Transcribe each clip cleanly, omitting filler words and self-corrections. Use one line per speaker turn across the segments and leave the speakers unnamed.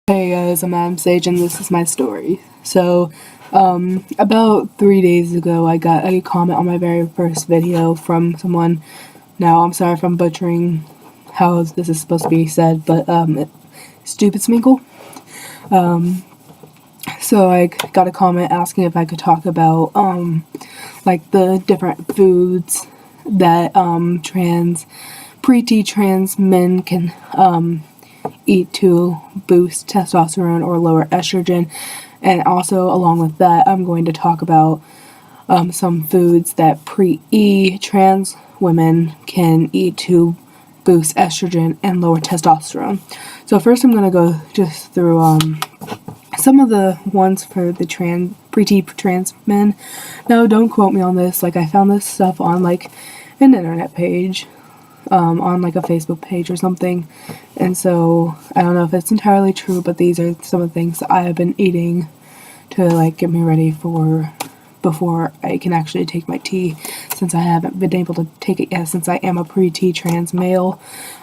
Hey guys, I'm Adam Sage and this is my story. So, about 3 days ago I got a comment on my very first video from someone. Now, I'm sorry if I'm butchering how this is supposed to be said, but, Stupid Sminkle. So I got a comment asking if I could talk about, like the different foods that, pre-T trans men can, eat to boost testosterone or lower estrogen. And also, along with that, I'm going to talk about some foods that pre-E trans women can eat to boost estrogen and lower testosterone. So first I'm going to go just through some of the ones for the pre-T trans men. No, don't quote me on this. Like, I found this stuff on like an internet page, on like a Facebook page or something, and so I don't know if it's entirely true, but these are some of the things that I have been eating to like get me ready for before I can actually take my T, since I haven't been able to take it yet since I am a pre-T trans male.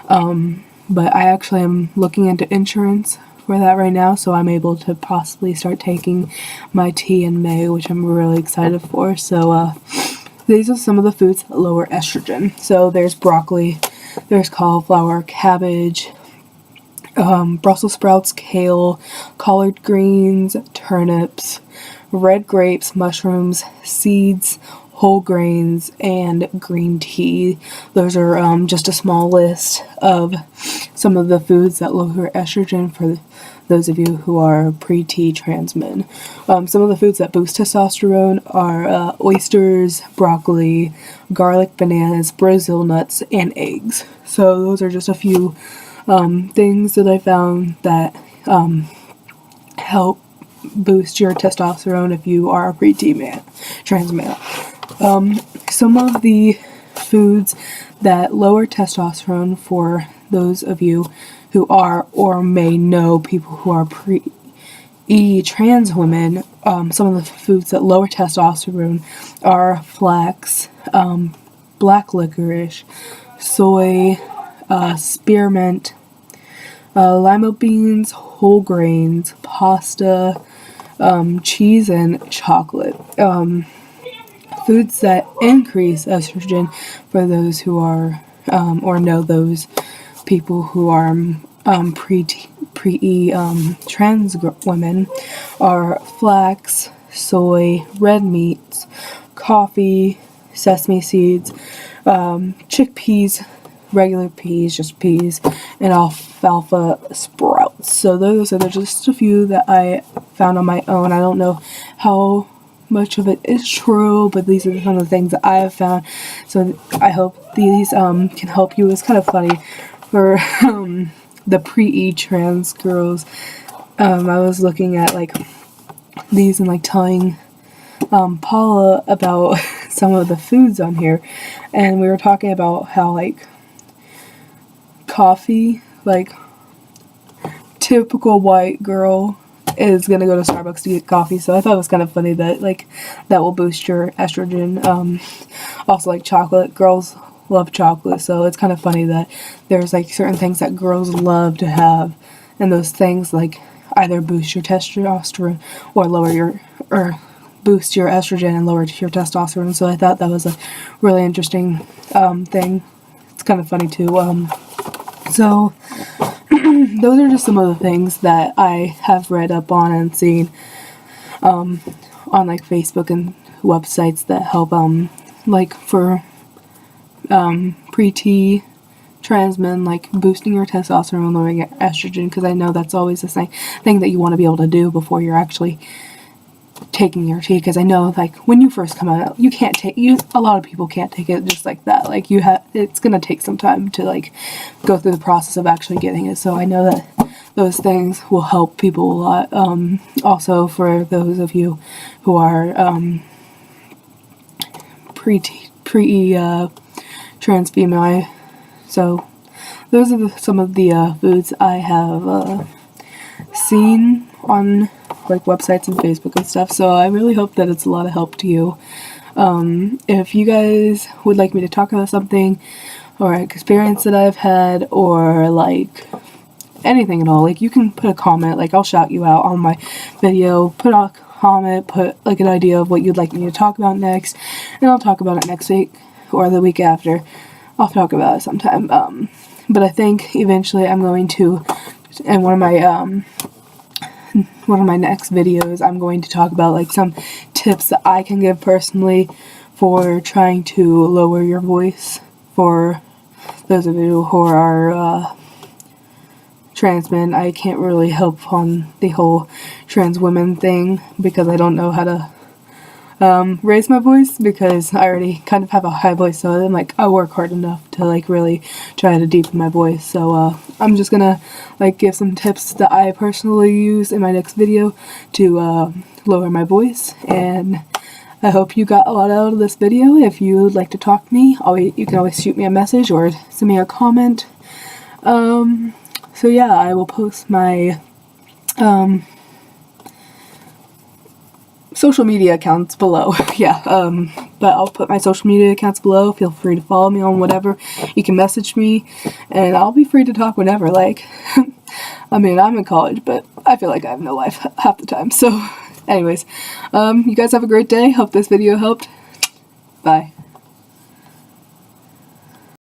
But I actually am looking into insurance for that right now, so I'm able to possibly start taking my T in May, which I'm really excited for. So these are some of the foods that lower estrogen. So there's broccoli, there's cauliflower, cabbage, Brussels sprouts, kale, collard greens, turnips, red grapes, mushrooms, seeds, whole grains, and green tea. Those are just a small list of some of the foods that lower estrogen for those of you who are pre-T trans men. Some of the foods that boost testosterone are oysters, broccoli, garlic, bananas, Brazil nuts, and eggs. So those are just a few things that I found that help boost your testosterone if you are a pre-T trans male. Some of the foods that lower testosterone for those of you who are or may know people who are pre-E trans women, some of the foods that lower testosterone are flax, black licorice, soy, spearmint, lima beans, whole grains, pasta, cheese, and chocolate. Foods that increase estrogen for those who are, or know those people who are pre-E trans women are flax, soy, red meats, coffee, sesame seeds, chickpeas, regular peas, just peas, and alfalfa sprouts. So those are just a few that I found on my own. I don't know how much of it is true, but these are some of the things that I have found. So I hope these can help you. It's kind of funny for the pre-E trans girls. I was looking at like these and like telling Paula about some of the foods on here, and we were talking about how like coffee, like typical white girl is gonna go to Starbucks to get coffee. So I thought it was kind of funny that like that will boost your estrogen. Also, like chocolate, girls love chocolate, so it's kind of funny that there's like certain things that girls love to have, and those things like either boost your testosterone or boost your estrogen and lower your testosterone. So I thought that was a really interesting thing. It's kind of funny too. So those are just some of the things that I have read up on and seen on like Facebook and websites that help like for pre-T trans men, like boosting your testosterone, lowering your estrogen, because I know that's always the same thing that you want to be able to do before you're actually taking your T, because I know like when you first come out, you can't take a lot of people can't take it just like that. Like it's gonna take some time to like go through the process of actually getting it. So I know that those things will help people a lot. Also, for those of you who are pre-E trans female, so those are some of the foods I have seen on like websites and Facebook and stuff. So I really hope that it's a lot of help to you. If you guys would like me to talk about something or an experience that I've had, or like anything at all. Like, you can put a comment, like, I'll shout you out on my video, put a comment, put, like, an idea of what you'd like me to talk about next, and I'll talk about it next week, or the week after. I'll talk about it sometime, but I think eventually I'm going to, in one of my next videos, I'm going to talk about, like, some tips that I can give personally for trying to lower your voice, for those of you who are trans men. I can't really help on the whole trans women thing because I don't know how to raise my voice, because I already kind of have a high voice, so I'm like, I work hard enough to, like, really try to deepen my voice. So I'm just gonna, like, give some tips that I personally use in my next video to lower my voice, and I hope you got a lot out of this video. If you would like to talk to me, you can always shoot me a message or send me a comment. So yeah, I will post my social media accounts below. Yeah, but I'll put my social media accounts below. Feel free to follow me on whatever. You can message me, and I'll be free to talk whenever. Like, I mean, I'm in college, but I feel like I have no life half the time. So, anyways, you guys have a great day. Hope this video helped. Bye.